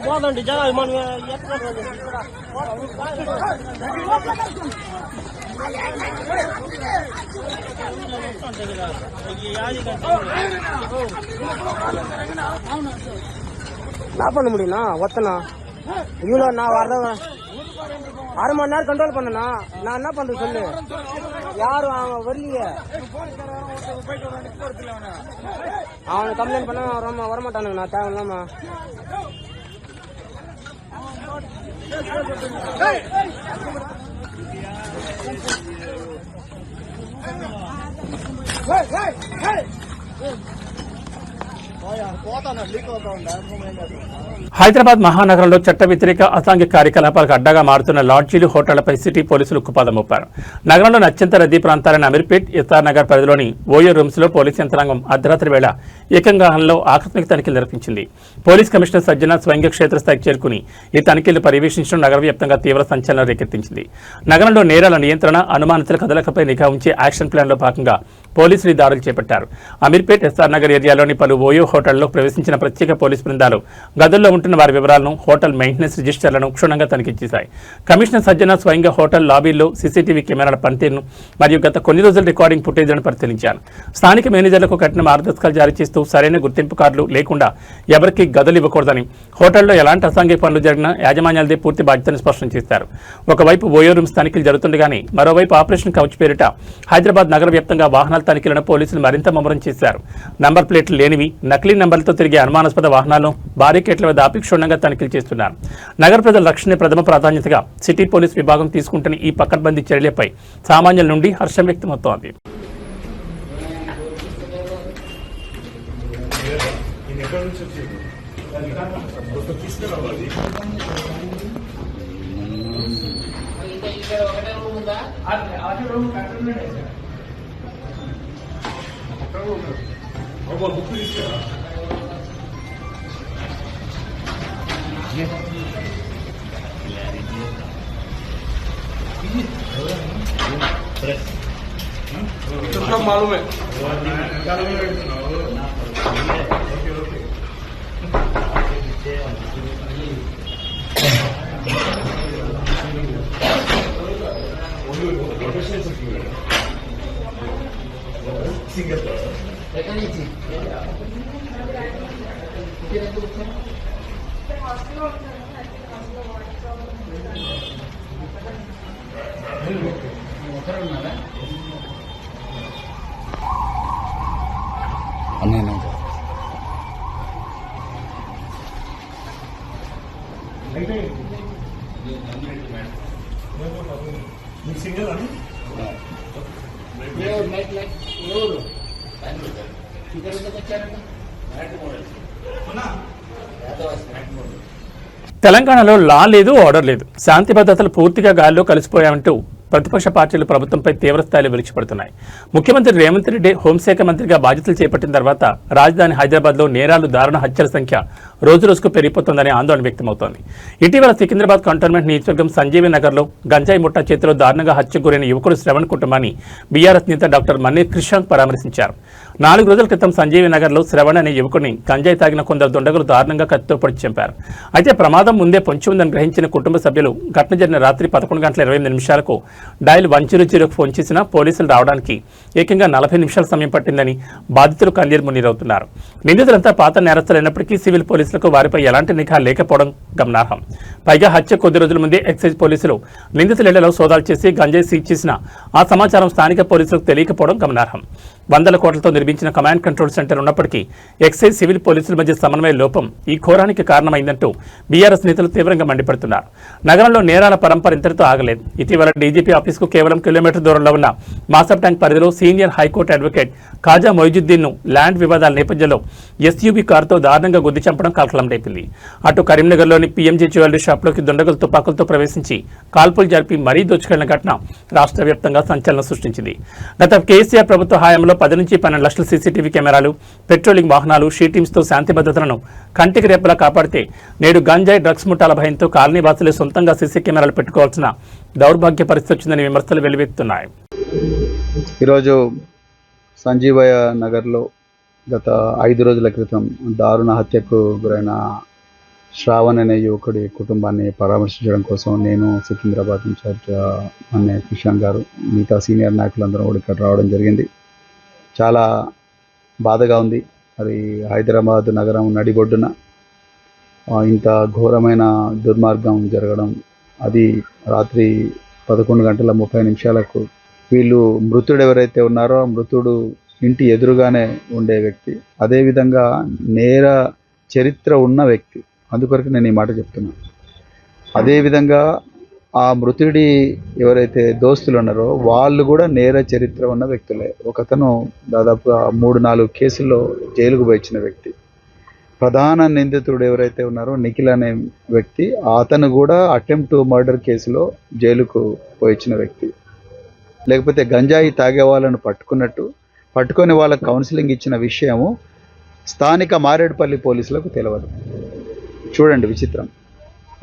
K: పోదండి జనాలు మనం பண்ண முடியும்ண்ணா ஒத்தனா இவ்வளோ நான் வர்றேன் 6 மணி நேரம் கண்ட்ரோல் பண்ணனா நான் என்ன பண்றது சொல்லு யாரும் அவன் வரலையே அவனை கம்ப்ளைண்ட் பண்ண வரமாட்டானுங்க நான் தேவையில்லாம
A: హైదరాబాద్ మహానగరంలో చట్ట వ్యతిరేక అసాంఘిక కార్యకలాపాలకు అడ్డాగా మారుతున్న లాడ్జీలు, హోటళ్లపై సిటీ పోలీసులు ఉక్కుపాదం మోపారు. నగరంలోని అత్యంత రద్దీ ప్రాంతాలైన అమీర్పేట్, ఎస్ఆర్ నగర్ పరిధిలోని ఓయో రూమ్స్ లో పోలీసు యంత్రాంగం అర్ధరాత్రి వేళ ఏకంగాహంలో ఆకస్మిక తనిఖీలు నిర్వహించింది. పోలీస్ కమిషనర్ సజ్జన స్వయంగా క్షేత్రస్థాయికి చేరుకుని ఈ తనిఖీలు పర్యవేక్షించడం నగర వ్యాప్తంగా తీవ్ర సంచలనం రేకెత్తించింది. నగరంలో నేరాల నియంత్రణ, అనుమానితుల కదలికపై నిఘా ఉంచే యాక్షన్ ప్లాన్ లో భాగంగా పోలీసులు ఈ దాడులు చేపట్టారు. అమీర్పేట్, ఎస్ఆర్ నగర్ ఏరియాలోని పలు ఓయో హోటళ్లలో ప్రవేశించిన ప్రత్యేక పోలీసు బృందాలు గదుల్లో ఉంటున్న వారి వివరాలను, హోటల్ మెయింటెనెన్స్ రిజిస్టర్లను క్షుణ్ణంగా తనిఖీ చేశాయి. కమిషనర్ సజ్జన స్వయంగా హోటల్ లాబీల్లో సీసీటీవీ కెమెరాల పనితీరును మరియు గత కొన్ని రోజుల రికార్డింగ్ ఫుటేజ్లను పరిశీలించారు. స్థానిక మేనేజర్లకు కఠిన మార్గదర్శకాలు జారీ చేస్తూ సరైన గుర్తింపు కార్డులు లేకుండా ఎవరికీ గదులు ఇవ్వకూడదని, హోటల్లో ఎలాంటి అసాంఘిక పనులు జరిగినా యాజమాన్యాలదే పూర్తి బాధ్యతను స్పష్టం చేశారు. ఒకవైపు ఓయో రూమ్స్ తనిఖీలు జరుగుతుండగానే మరోవైపు ఆపరేషన్ కవచ్ పేరిట హైదరాబాద్ నగర వ్యాప్తంగా వాహనాల తనిఖీలను పోలీసులు మరింత ముమ్మరం చేశారు. నంబర్ ప్లేట్లు లేనివి, నకిలీ నంబర్లతో తిరిగే అనుమానాస్పద వాహనాలను బారికేట్ల వద్ద ఆపి క్షుణ్ణంగా తనిఖీలు చేస్తున్నారు. నగర ప్రజల రక్షణ ప్రథమ ప్రాధాన్యతగా సిటీ పోలీస్ విభాగం తీసుకుంటున్న ఈ పకడ్బందీ చర్యలపై సామాన్యుల నుండి హర్షం వ్యక్తమవుతోంది.
J: मालूम है
A: తెలంగాణలో లా లేదు, ఆర్డర్ లేదు, శాంతి భద్రతలు పూర్తిగా గాల్లో కలిసిపోయామంటూ ప్రతిపక్ష పార్టీలు ప్రభుత్వంపై తీవ్రస్థాయిలో విరుచుపడుతున్నాయి. ముఖ్యమంత్రి రేవంత్ రెడ్డి హోంశాఖ మంత్రిగా బాధ్యతలు చేపట్టిన తర్వాత రాజధాని హైదరాబాద్లో నేరాలు, దారుణ హత్యల సంఖ్య రోజురోజుకు పెరిగిపోతోందని ఆందోళన వ్యక్తమవుతోంది. ఇటీవల సికింద్రాబాద్ కంటోన్మెంట్ నియోజకవర్గం సంజీవి నగర్లో గంజాయి ముఠా చేతిలో దారుణంగా హత్యకు గురైన యువకుడు శ్రవణ్ కుటుంబాన్ని బీఆర్ఎస్ నేత డాక్టర్ మన్నీర్ కృష్ణాంక్ పరామర్శించారు. 4 రోజుల క్రితం సంజీవి నగర్లో శ్రవణ్ అనే యువకుడిని గంజాయి తాగిన కొందరు దుండగులు దారుణంగా కత్తితో పొడిచి చంపారు. అయితే ప్రమాదం ముందే పొంచి ఉందని గ్రహించిన కుటుంబ సభ్యులు ఘటన జరిగిన రాత్రి 11:28 డయల్ 100కు ఫోన్ చేసినా పోలీసులు రావడానికి ఏకంగా 40 నిమిషాల సమయం పట్టిందని బాధితులు కన్నీరు మున్నీరవుతున్నారు. నిందితులంతా పాత నేరస్తులైనప్పటికీ సివిల్ పోలీసులకు వారిపై ఎలాంటి నిఘా లేకపోవడం గమనార్హం. పైగా హత్య కొద్ది రోజుల ముందే ఎక్సైజ్ పోలీసులు నిందితుల ఇళ్లలో సోదాలు చేసి గంజాయి సీజ్ చేసిన ఆ సమాచారం స్థానిక పోలీసులకు తెలియకపోవడం గమనార్హం. 100 కోట్లతో నిర్మించిన కమాండ్ కంట్రోల్ సెంటర్ ఉన్నప్పటికీ ఎక్సైజ్, సివిల్ పోలీసుల మధ్య సమన్వయ లోపం ఈ ఘోరానికి కారణమైందంటూ బీఆర్ఎస్ నేతలు తీవ్రంగా మండిపడుతున్నారు. నగరంలో నేరాల పరంపర ఇంతటితో ఆగలేదు. ఇటీవల డీజీపీ ఆఫీసుకు కేవలం కిలోమీటర్ దూరంలో ఉన్న మాసబ్ ట్యాంక్ పరిధిలో సీనియర్ హైకోర్టు అడ్వకేట్ ఖాజా మొయిజుద్దీన్ను ల్యాండ్ వివాదాల నేపథ్యంలో ఎస్యూవీ కారుతో దారుణంగా గుద్ది చంపడం కలకలం రేపింది. అటు కరీంనగర్లోని పీఎంజీ జ్యువెలరీ షాప్లోకి దుండగులు తుపాకులతో ప్రవేశించి కాల్పులు జరిపి మరీ దోచుకెళ్లిన ఘటన రాష్ట్ర వ్యాప్తంగా సంచలనం సృష్టించింది. గత కేసీఆర్ ప్రభుత్వ హయాంలో 10 నుంచి 12 లక్షల సీసీటీవీ కెమెరాలు, పెట్రోలింగ్ వాహనాలు, షీ టీమ్స్తో శాంతి భద్రతలను కంటికి రేపలా కాపాడితే నేడు గంజాయి, డ్రగ్స్ ముఠాల భయంతో కాలనీ వాసులే సొంతంగా సీసీ కెమెరాలు పెట్టుకోవాల్సిన దౌర్భాగ్య పరిస్థితి వచ్చిందని విమర్శలు వెలువెత్తుతున్నాయి.
L: ఈరోజు సంజీవయ్య నగర్లో గత 5 రోజుల క్రితం దారుణ హత్యకు గురైన శ్రావణ్ అనే యువకుడి కుటుంబాన్ని పరామర్శించడం కోసం నేను, సికింద్రాబాద్ ఇన్ఛార్జ్ అనే కిషన్ గారు, మిగతా సీనియర్ నాయకులందరూ కూడా ఇక్కడ రావడం జరిగింది. చాలా బాధగా ఉంది. మరి హైదరాబాద్ నగరం నడిబొడ్డున ఇంత ఘోరమైన దుర్మార్గం జరగడం, అది రాత్రి 11:30 వీళ్ళు మృతుడు ఎవరైతే ఉన్నారో మృతుడు ఇంటి ఎదురుగానే ఉండే వ్యక్తి, అదేవిధంగా నేర చరిత్ర ఉన్న వ్యక్తి, అందుకొరకు నేను ఈ మాట చెప్తున్నాను. అదేవిధంగా ఆ మృతుడి ఎవరైతే దోస్తులు ఉన్నారో వాళ్ళు కూడా నేర చరిత్ర ఉన్న వ్యక్తులే. ఒకతను దాదాపుగా 3-4 కేసుల్లో జైలుకు పోయించిన వ్యక్తి. ప్రధాన నిందితుడు ఎవరైతే ఉన్నారో నిఖిల్ అనే వ్యక్తి, అతను కూడా అటెంప్ట్ మర్డర్ కేసులో జైలుకు పోయించిన వ్యక్తి. లేకపోతే గంజాయి తాగే వాళ్ళను పట్టుకొని వాళ్ళకు కౌన్సిలింగ్ ఇచ్చిన విషయము స్థానిక మారేడుపల్లి పోలీసులకు తెలియదు. చూడండి విచిత్రం.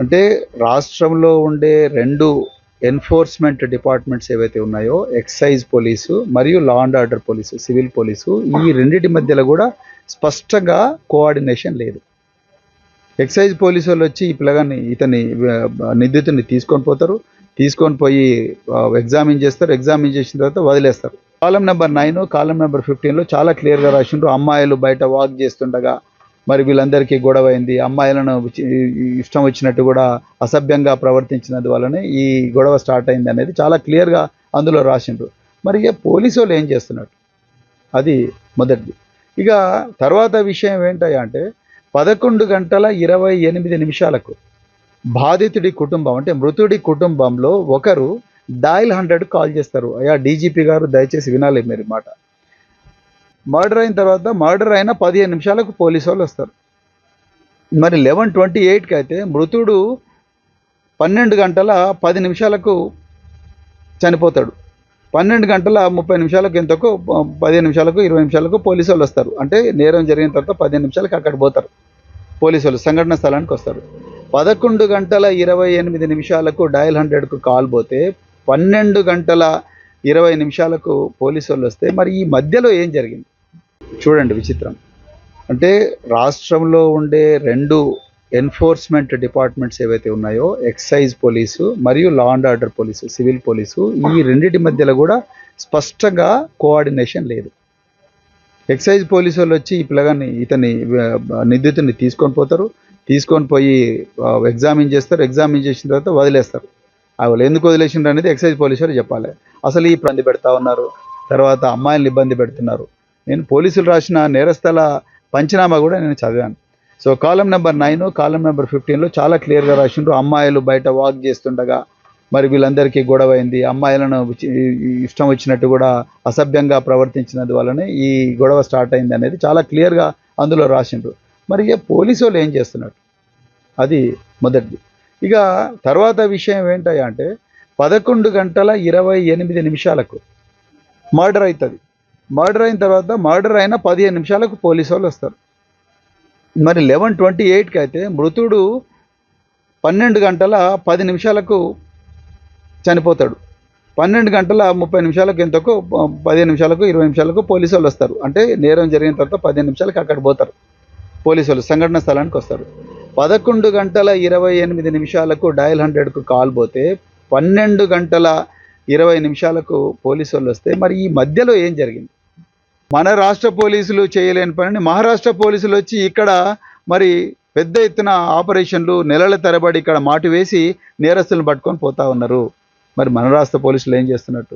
L: అంటే రాష్ట్రంలో ఉండే 2 ఎన్ఫోర్స్మెంట్ డిపార్ట్మెంట్స్ ఏవైతే ఉన్నాయో, ఎక్సైజ్ పోలీసు మరియు law and order police, civil police, ఈ రెండింటి మధ్యలో కూడా స్పష్టంగా కోఆర్డినేషన్ లేదు. ఎక్సైజ్ పోలీసు వాళ్ళు వచ్చి ఈ ఇతని నిందితుడిని తీసుకొని పోయి ఎగ్జామిన్ చేస్తారు. ఎగ్జామిన్ చేసిన తర్వాత వదిలేస్తారు. కాలం నెంబర్ 9, కాలం నెంబర్ 15లో చాలా క్లియర్గా రాసిండ్రు. అమ్మాయిలు బయట వాక్ చేస్తుండగా మరి వీళ్ళందరికీ గొడవ అయింది, అమ్మాయిలను ఇష్టం వచ్చినట్టు కూడా అసభ్యంగా ప్రవర్తించినందు వల్లనే ఈ గొడవ స్టార్ట్ అయింది అనేది చాలా క్లియర్గా అందులో రాసిండ్రు. మరి పోలీసు వాళ్ళు ఏం చేస్తున్నారు, అది మొదటిది. ఇక తర్వాత విషయం ఏంటయ్యా అంటే 11:28 బాధితుడి కుటుంబం అంటే మృతుడి కుటుంబంలో ఒకరు డయల్ 100 కాల్ చేస్తారు. అయ్యా డీజీపీ గారు దయచేసి వినాలి మీరు మాట. మర్డర్ అయిన తర్వాత మర్డర్ అయిన 15 నిమిషాలకు పోలీసు వాళ్ళు వస్తారు. మరి 11:28 అయితే మృతుడు 12:10 చనిపోతాడు. 12:30 ఎంతకో 15 నిమిషాలకు 20 నిమిషాలకు పోలీసు వాళ్ళు వస్తారు. అంటే నేరం జరిగిన తర్వాత 15 నిమిషాలకు అక్కడ పోతారు పోలీసు వాళ్ళు, సంఘటన స్థలానికి వస్తారు. 11:28 డయల్ 100కు కాల్ పోతే 12:20 పోలీసు వాళ్ళు వస్తే మరి ఈ మధ్యలో ఏం జరిగింది చూడండి విచిత్రం. అంటే రాష్ట్రంలో ఉండే 2 ఎన్ఫోర్స్మెంట్ డిపార్ట్మెంట్స్ ఏవైతే ఉన్నాయో ఎక్సైజ్ పోలీసు మరియు law and order police, civil police, ఈ రెండింటి మధ్యలో కూడా స్పష్టంగా కోఆర్డినేషన్ లేదు. ఎక్సైజ్ పోలీసు వాళ్ళు వచ్చి ఈ ఇతని నిందితుడిని తీసుకొని పోతారు, తీసుకొని పోయి ఎగ్జామిన్ చేస్తారు, ఎగ్జామిన్ చేసిన తర్వాత వదిలేస్తారు. వాళ్ళు ఎందుకు వదిలేసిండ్రు అనేది ఎక్సైజ్ పోలీసు వాళ్ళు చెప్పాలి. అసలు ఈ ఇబ్బంది పెడతా ఉన్నారు, తర్వాత అమ్మాయిలను ఇబ్బంది పెడుతున్నారు. నేను పోలీసులు రాసిన నేరస్థల పంచనామా కూడా నేను చదివాను. సో కాలం నెంబర్ 9, కాలం నెంబర్ 15లో చాలా క్లియర్గా రాసిండ్రు. అమ్మాయిలు బయట వాక్ చేస్తుండగా మరి వీళ్ళందరికీ గొడవ అయింది, అమ్మాయిలను ఇష్టం వచ్చినట్టు కూడా అసభ్యంగా ప్రవర్తించినందు వల్లనే ఈ గొడవ స్టార్ట్ అయింది అనేది చాలా క్లియర్గా అందులో రాసిండ్రు. మరి పోలీసు వాళ్ళు ఏం చేస్తున్నట్టు, అది మొదటిది. ఇక తర్వాత విషయం ఏంటయ్యా అంటే 11:28 మర్డర్ అవుతుంది. మర్డర్ అయిన తర్వాత మర్డర్ అయిన 15 నిమిషాలకు పోలీసు వాళ్ళు వస్తారు. మరి 11:28కి అయితే మృతుడు 12:10 చనిపోతాడు. 12:30 ఎంతకు 15 నిమిషాలకు 20 నిమిషాలకు పోలీసు వాళ్ళు వస్తారు. అంటే నేరం జరిగిన తర్వాత 15 నిమిషాలకు అక్కడ పోతారు పోలీసు వాళ్ళు, సంఘటన స్థలానికి వస్తారు. 11:28 డయల్ 100కు కాల్ పోతే 12:20 పోలీసు వాళ్ళు వస్తే మరి ఈ మధ్యలో ఏం జరిగింది? మన రాష్ట్ర పోలీసులు చేయలేని పనిని మహారాష్ట్ర పోలీసులు వచ్చి ఇక్కడ మరి పెద్ద ఎత్తున ఆపరేషన్లు నెలల తరబడి ఇక్కడ మాటు వేసి నేరస్తులను పట్టుకొని పోతా ఉన్నారు. మరి మన రాష్ట్ర పోలీసులు ఏం చేస్తున్నట్టు?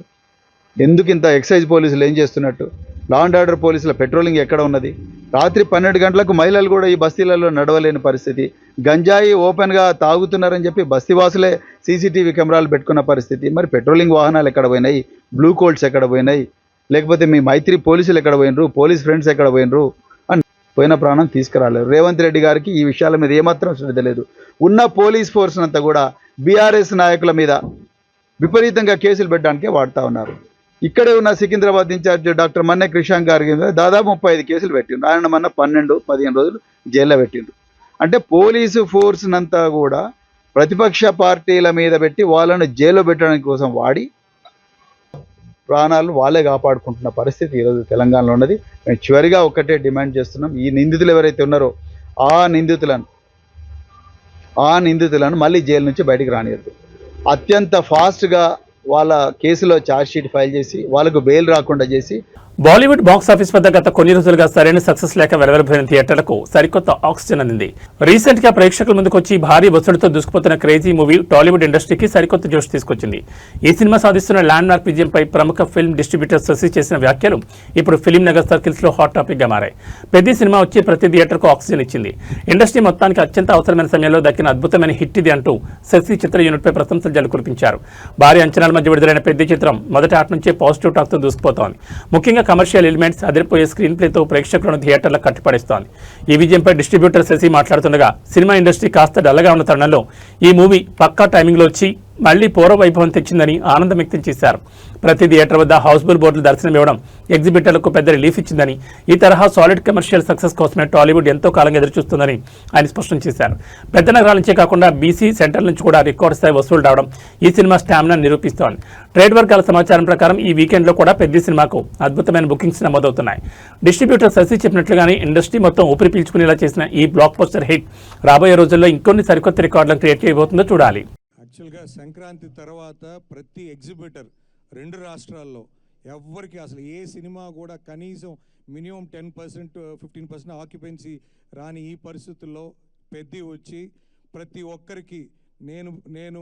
L: ఎందుకు ఇంత ఎక్సైజ్ పోలీసులు ఏం చేస్తున్నట్టు? లా అండ్ ఆర్డర్ పోలీసుల పెట్రోలింగ్ ఎక్కడ ఉన్నది? రాత్రి 12 గంటలకు మహిళలు కూడా ఈ బస్తీలలో నడవలేని పరిస్థితి. గంజాయి ఓపెన్గా తాగుతున్నారని చెప్పి బస్తీవాసులే సీసీటీవీ కెమెరాలు పెట్టుకున్న పరిస్థితి. మరి పెట్రోలింగ్ వాహనాలు ఎక్కడ పోయినాయి? బ్లూ కోల్డ్స్ ఎక్కడ పోయినాయి? లేకపోతే మీ మైత్రి పోలీసులు ఎక్కడ పోయినరు? పోలీస్ ఫ్రెండ్స్ ఎక్కడ పోయినరు? అని పోయిన ప్రాణం తీసుకురాలేరు. రేవంత్ రెడ్డి గారికి ఈ విషయాల మీద ఏమాత్రం శ్రద్ధ లేదు. ఉన్న పోలీస్ ఫోర్స్ అంతా కూడా బీఆర్ఎస్ నాయకుల మీద విపరీతంగా కేసులు పెట్టడానికే వాడుతూ ఉన్నారు. ఇక్కడే ఉన్న సికింద్రాబాద్ ఇన్ఛార్జ్ డాక్టర్ మన్నె క్రిషాంక్ గారి మీద దాదాపు 35 కేసులు పెట్టిండ్రు. ఆయన మొన్న 12-15 రోజులు జైల్లో పెట్టిండ్రు. అంటే పోలీసు ఫోర్స్ నంతా కూడా ప్రతిపక్ష పార్టీల మీద పెట్టి వాళ్ళను జైల్లో పెట్టడానికి కోసం వాడి ప్రాణాలు వాళ్ళే కాపాడుకుంటున్న పరిస్థితి ఈరోజు తెలంగాణలో ఉన్నది. మేము చివరిగా ఒక్కటే డిమాండ్ చేస్తున్నాం, ఈ నిందితులు ఎవరైతే ఉన్నారో ఆ నిందితులను మళ్ళీ జైలు నుంచి బయటికి రానియద్దు. అత్యంత ఫాస్ట్గా వాళ్ళ కేసులో ఛార్జ్షీట్ ఫైల్ చేసి వాళ్ళకు బెయిల్ రాకుండా చేసి.
A: బాలీవుడ్ బాక్స్ ఆఫీస్ వద్ద గత కొన్ని రోజులుగా సరైన సక్సెస్ లేక వెలువరిపోయిన థియేటర్లకు సరికొత్త ఆక్సిజన్ అందింది. రీసెంట్ గా ప్రేక్షకుల ముందుకు వచ్చి భారీ వసూలుతో దూసుకుపోతున్న క్రేజీ మూవీ టాలీవుడ్ ఇండస్ట్రీకి సరికొత్త జోష్ తీసుకొచ్చింది. ఈ సినిమా సాధిస్తున్న ల్యాండ్ మార్క్ విజయంపై ప్రముఖ ఫిల్మ్ డిస్ట్రిబ్యూటర్ శశి చేసిన వ్యాఖ్యలు ఇప్పుడు ఫిలిం నగర్ సర్కిల్స్ లో హాట్ టాపిక్ గా మారాయి. పెద్ద సినిమా వచ్చి ప్రతి థియేటర్కు ఆక్సిజన్ ఇచ్చింది. ఇండస్ట్రీ మొత్తానికి అత్యంత అవసరమైన సమయంలో దక్కిన అద్భుతమైన హిట్ ఇది అంటూ శశి చిత్ర యూనిట్ పై ప్రశంసలు జల్లు కురిపించారు. భారీ అంచనాల మధ్య విడుదలైన పెద్ద చిత్రం మొదటి ఆట నుంచే పాజిటివ్ టాక్ తో దూసుకుపోతోంది. ముఖ్యంగా కమర్షియల్ ఎలిమెంట్స్, అదిరిపోయే స్క్రీన్ ప్లేతో ప్రేక్షకులను థియేటర్లకు కట్టిపడేస్తోంది. ఈ విజయంపై డిస్ట్రిబ్యూటర్ శశి మాట్లాడుతుండగా సినిమా ఇండస్ట్రీ కాస్త డల్లగా ఉన్న తరుణంలో ఈ మూవీ పక్కా టైమింగ్లో వచ్చి మళ్లీ పూర్వ వైభవం తెచ్చిందని ఆనందం వ్యక్తం చేశారు. ప్రతి థియేటర్ వద్ద హౌస్ఫుల్ బోర్డులు దర్శనం ఇవ్వడం ఎగ్జిబిటర్లకు పెద్ద రిలీఫ్ ఇచ్చిందని, ఈ తరహా సాలిడ్ కమర్షియల్ సక్సెస్ కోసమే టాలీవుడ్ ఎంతో కాలంగా ఎదురుచూస్తుందని ఆయన స్పష్టం చేశారు. పెద్ద నగరాల నుంచే కాకుండా బీసీ సెంటర్ నుంచి కూడా రికార్డు స్థాయి వసూలు రావడం ఈ సినిమా స్టామినా నిరూపిస్తోంది. ట్రేడ్ వర్గాల సమాచారం ప్రకారం ఈ వీకెండ్లో కూడా పెద్ద సినిమాకు అద్భుతమైన బుకింగ్స్ నమోదవుతున్నాయి. డిస్ట్రిబ్యూటర్ శశి చెప్పినట్లుగానే ఇండస్ట్రీ మొత్తం ఊపిరి పీల్చుకునేలా చేసిన ఈ బ్లాక్ పోస్టర్ హిట్ రాబోయే రోజుల్లో ఇంకొన్ని సరికొత్త రికార్డులను క్రియేట్ చేయబోతుందో చూడాలి.
M: యాక్చువల్గా సంక్రాంతి తర్వాత ప్రతి ఎగ్జిబిటర్ 2 రాష్ట్రాల్లో ఎవ్వరికి అసలు ఏ సినిమా కూడా కనీసం మినిమం 10% 15% ఆక్యుపెన్సీ రాని ఈ పరిస్థితుల్లో పెద్ద వచ్చి ప్రతి ఒక్కరికి నేను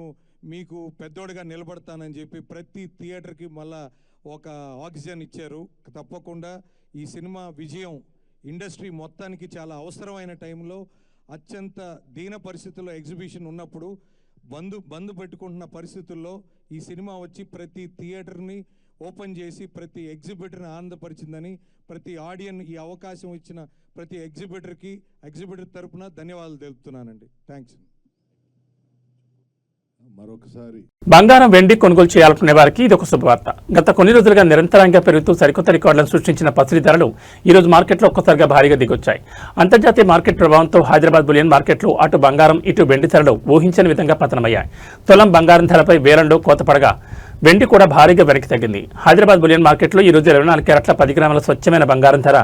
M: మీకు పెద్దోడిగా నిలబడతానని చెప్పి ప్రతి థియేటర్కి మళ్ళా ఒక ఆక్సిజన్ ఇచ్చారు. తప్పకుండా ఈ సినిమా విజయం ఇండస్ట్రీ మొత్తానికి చాలా అవసరమైన టైంలో అత్యంత దీన పరిస్థితుల్లో ఎగ్జిబిషన్ ఉన్నప్పుడు బంద్ పెట్టుకుంటున్న పరిస్థితుల్లో ఈ సినిమా వచ్చి ప్రతి థియేటర్ని ఓపెన్ చేసి ప్రతి ఎగ్జిబిటర్ని ఆనందపరిచిందని, ప్రతి ఆడియన్ ఈ అవకాశం ఇచ్చిన ప్రతి ఎగ్జిబిటర్ తరపున ధన్యవాదాలు తెలుపుతున్నానండి. థ్యాంక్స్.
I: మరొకసారి
A: బంగారం, వెండి కొనుగోలు చేయాలనుకునే వారికి ఇది ఒక శుభవార్త. గత కొన్ని రోజులుగా నిరంతరంగా పెరుగుతూ సరికొత్త రికార్డులను సృష్టించిన పసిడి ధరలు ఈ రోజు మార్కెట్లో ఒక్కసారిగా భారీగా దిగొచ్చాయి. అంతర్జాతీయ మార్కెట్ ప్రభావంతో హైదరాబాద్ బులియన్ మార్కెట్లో అటు బంగారం ఇటు వెండి ధరలు ఊహించని విధంగా పతనమయ్యాయి. తులం బంగారం ధరపై వేలంలో కోత పడగా వెండి కూడా భారీగా వెనక్కి తగ్గింది. హైదరాబాద్ బులియన్ మార్కెట్లో ఈ రోజు 24 క్యారెట్ల 10 గ్రాముల స్వచ్ఛమైన బంగారం ధర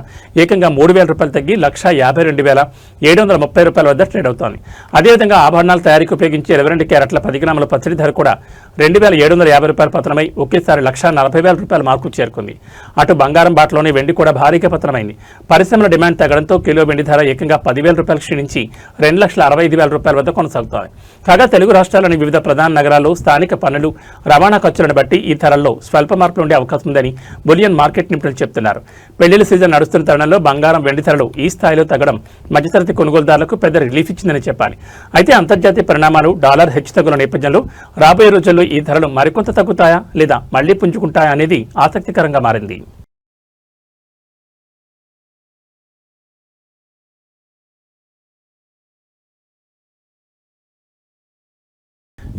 A: ఏకంగా 3,000 రూపాయలు తగ్గి 1,52,730 రూపాయల వద్ద ట్రేడ్ అవుతోంది. అదేవిధంగా ఆభరణాల తయారీకి ఉపయోగించే 22 క్యారెట్ల 10 గ్రాముల పచ్చడి ధర కూడా 2,750 రూపాయలు పతనమై ఒకేసారి 1,40,000 రూపాయల మార్కు చేరుకుంది. అటు బంగారం బాటలోనే వెండి కూడా భారీగా పతనమైంది. పరిశ్రమల డిమాండ్ తగ్గడంతో కిలో వెండి ధర ఏకంగా 10,000 రూపాయలు క్షీణించి 2,65,000 రూపాయల వద్ద కొనసాగుతోంది. కాగా తెలుగు రాష్ట్రాల్లోని వివిధ ప్రధాన నగరాల్లో స్థానిక పన్నులు, రవాణా ఖర్చులను బట్టి ఈ ధరల్లో స్వల్ప మార్పులు ఉండే అవకాశం ఉందని బులియన్ మార్కెట్ నిపుణులు చెబుతున్నారు. పెళ్లిళ్ల సీజన్ నడుస్తున్న తరుణంలో బంగారం, వెండి ధరలు ఈ స్థాయిలో తగ్గడం మధ్యతరగతి కొనుగోలుదారులకు పెద్ద రిలీఫ్ ఇచ్చిందని చెప్పాలి. అయితే అంతర్జాతీయ పరిణామాలు, డాలర్ హెచ్చుతగ్గుల నేపథ్యంలో రాబోయే రోజుల్లో ఈ ధరలు మరికొంత తగ్గుతాయా లేదా మళ్లీ పుంజుకుంటాయా అనేది ఆసక్తికరంగా మారింది.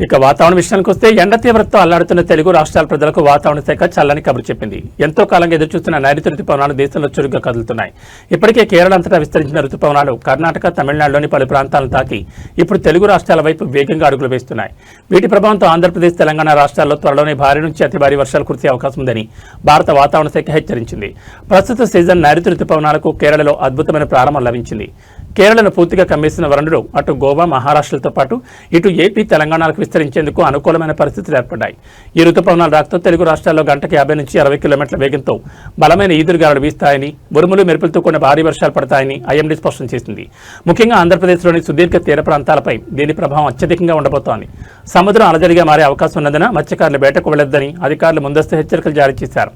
A: ఇక వాతావరణ విషయానికి వస్తే ఎండ తీవ్రతతో అల్లాడుతున్న తెలుగు రాష్ట్రాల ప్రజలకు వాతావరణ శాఖ చల్లని కబురు చెప్పింది. ఎంతో కాలంగా ఎదురుచూస్తున్న నైరుతి రుతుపవనాలు దేశంలో చురుగ్గా కదులుతున్నాయి. ఇప్పటికే కేరళ అంతటా విస్తరించిన రుతుపవనాలు కర్ణాటక, తమిళనాడులోని పలు ప్రాంతాలను తాకి ఇప్పుడు తెలుగు రాష్ట్రాల వైపు వేగంగా అడుగులు వేస్తున్నాయి. వీటి ప్రభావంతో ఆంధ్రప్రదేశ్, తెలంగాణ రాష్ట్రాల్లో త్వరలోనే భారీ నుంచి అతి భారీ వర్షాలు కురిసే అవకాశం ఉందని భారత వాతావరణ శాఖ హెచ్చరించింది. ప్రస్తుత సీజన్ నైరుతి రుతుపవనాలకు కేరళలో అద్భుతమైన ప్రారంభం లభించింది. కేరళను పూర్తిగా కమ్మేసిన వరుణుడు అటు గోవా, మహారాష్ట్రలతో పాటు ఇటు ఏపీ, తెలంగాణలకు విస్తరించేందుకు అనుకూలమైన పరిస్థితులు ఏర్పడ్డాయి. ఈ రుతుపవనాల రాకతో తెలుగు రాష్ట్రాల్లో గంటకు 50 నుంచి 60 కిలోమీటర్ల వేగంతో బలమైన ఈదురుగాలులు వీస్తాయని, ఉరుములు మెరుపులతో కూడిన భారీ వర్షాలు పడతాయని ఐఎండీ స్పష్టం చేసింది. ముఖ్యంగా ఆంధ్రప్రదేశ్లోని సుదీర్ఘ తీర ప్రాంతాలపై దీని ప్రభావం అత్యధికంగా ఉండబోతోంది. సముద్రం అలజడిగా మారే అవకాశం ఉన్నందున మత్స్యకారులు వేటకు వెళ్లొద్దని అధికారులు ముందస్తు హెచ్చరికలు జారీ చేశారు.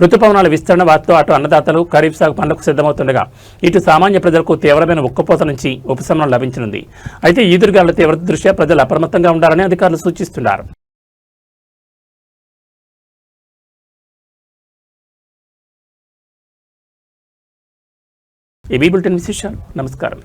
A: రుతుపవనాల విస్తరణ వాటితో అటు అన్నదాతలు ఖరీఫ్ సాగు పనులకు సిద్ధమవుతుండగా ఇటు సామాన్య ప్రజలకు తీవ్రమైన ఉక్కపోత నుంచి ఉపశమనం లభించనుంది. అయితే ఈదురుగాలుల తీవ్రత దృష్ట్యా ప్రజలు అప్రమత్తంగా ఉండాలని అధికారులు సూచిస్తున్నారు. ఈ బులెటిన్ విశేషాలు. నమస్కారం.